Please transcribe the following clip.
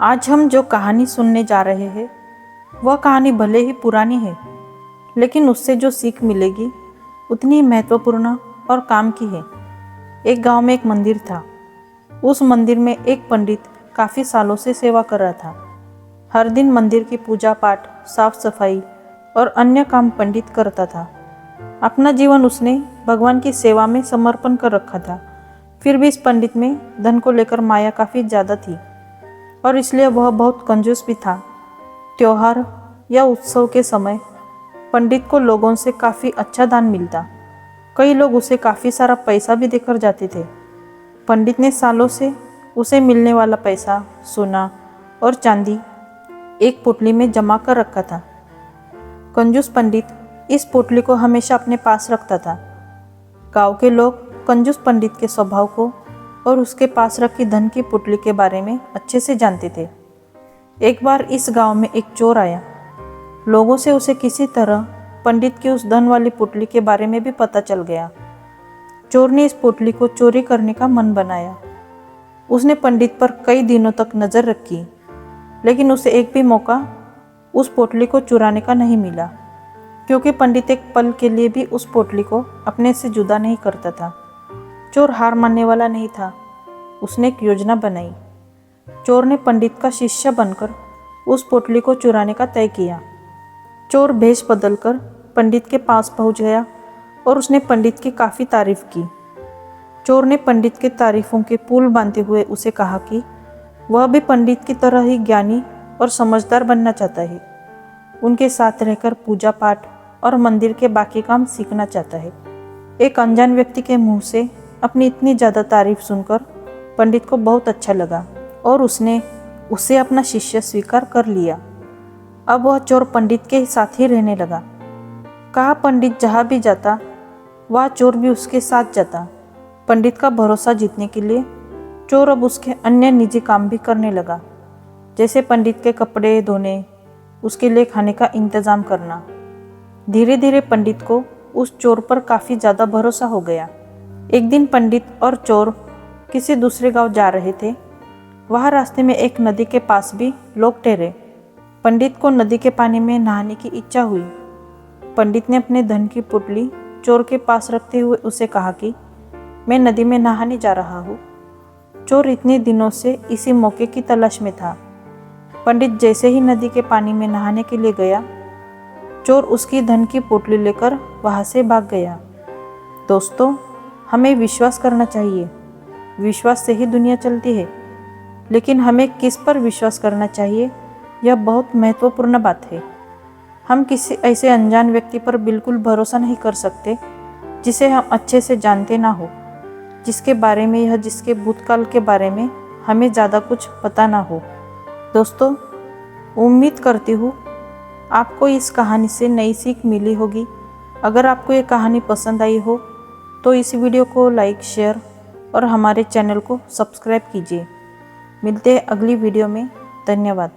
आज हम जो कहानी सुनने जा रहे हैं वह कहानी भले ही पुरानी है, लेकिन उससे जो सीख मिलेगी उतनी ही महत्वपूर्ण और काम की है। एक गांव में एक मंदिर था। उस मंदिर में एक पंडित काफ़ी सालों से सेवा कर रहा था। हर दिन मंदिर की पूजा पाठ, साफ सफाई और अन्य काम पंडित करता था। अपना जीवन उसने भगवान की सेवा में समर्पण कर रखा था। फिर भी इस पंडित में धन को लेकर माया काफ़ी ज़्यादा थी और इसलिए वह बहुत कंजूस भी था। त्योहार या उत्सव के समय पंडित को लोगों से काफ़ी अच्छा दान मिलता। कई लोग उसे काफ़ी सारा पैसा भी देकर जाते थे। पंडित ने सालों से उसे मिलने वाला पैसा, सोना और चांदी एक पोटली में जमा कर रखा था। कंजूस पंडित इस पोटली को हमेशा अपने पास रखता था। गांव के लोग कंजूस पंडित के स्वभाव को और उसके पास रखी धन की पोटली के बारे में अच्छे से जानते थे। एक बार इस गांव में एक चोर आया। लोगों से उसे किसी तरह पंडित की उस धन वाली पोटली के बारे में भी पता चल गया। चोर ने इस पोटली को चोरी करने का मन बनाया। उसने पंडित पर कई दिनों तक नज़र रखी, लेकिन उसे एक भी मौका उस पोटली को चुराने का नहीं मिला, क्योंकि पंडित एक पल के लिए भी उस पोटली को अपने से जुदा नहीं करता था। चोर हार मानने वाला नहीं था। उसने एक योजना बनाई। चोर ने पंडित का शिष्य बनकर उस पोटली को चुराने का तय किया। चोर भेष बदलकर पंडित के पास पहुंच गया और उसने पंडित की काफ़ी तारीफ की। चोर ने पंडित के तारीफों के पुल बांधते हुए उसे कहा कि वह भी पंडित की तरह ही ज्ञानी और समझदार बनना चाहता है। उनके साथ रहकर पूजा पाठ और मंदिर के बाकी काम सीखना चाहता है। एक अनजान व्यक्ति के मुंह से अपनी इतनी ज़्यादा तारीफ सुनकर पंडित को बहुत अच्छा लगा और उसने उसे अपना शिष्य स्वीकार कर लिया। अब वह चोर पंडित के साथ ही रहने लगा। कहा पंडित जहाँ भी जाता वह चोर भी उसके साथ जाता। पंडित का भरोसा जीतने के लिए चोर अब उसके अन्य निजी काम भी करने लगा, जैसे पंडित के कपड़े धोने, उसके लिए खाने का इंतज़ाम करना। धीरे धीरे पंडित को उस चोर पर काफ़ी ज़्यादा भरोसा हो गया। एक दिन पंडित और चोर किसी दूसरे गांव जा रहे थे। वहाँ रास्ते में एक नदी के पास भी लोग ठहरे। पंडित को नदी के पानी में नहाने की इच्छा हुई। पंडित ने अपने धन की पुटली चोर के पास रखते हुए उसे कहा कि मैं नदी में नहाने जा रहा हूँ। चोर इतने दिनों से इसी मौके की तलाश में था। पंडित जैसे ही नदी के पानी में नहाने के लिए गया, चोर उसकी धन की पोटली लेकर वहाँ से भाग गया। दोस्तों, हमें विश्वास करना चाहिए। विश्वास से ही दुनिया चलती है, लेकिन हमें किस पर विश्वास करना चाहिए यह बहुत महत्वपूर्ण बात है। हम किसी ऐसे अनजान व्यक्ति पर बिल्कुल भरोसा नहीं कर सकते जिसे हम अच्छे से जानते ना हो, जिसके बारे में या जिसके भूतकाल के बारे में हमें ज़्यादा कुछ पता ना हो। दोस्तों, उम्मीद करती हूँ आपको इस कहानी से नई सीख मिली होगी। अगर आपको ये कहानी पसंद आई हो तो इस वीडियो को लाइक, शेयर और हमारे चैनल को सब्सक्राइब कीजिए। मिलते हैं अगली वीडियो में। धन्यवाद।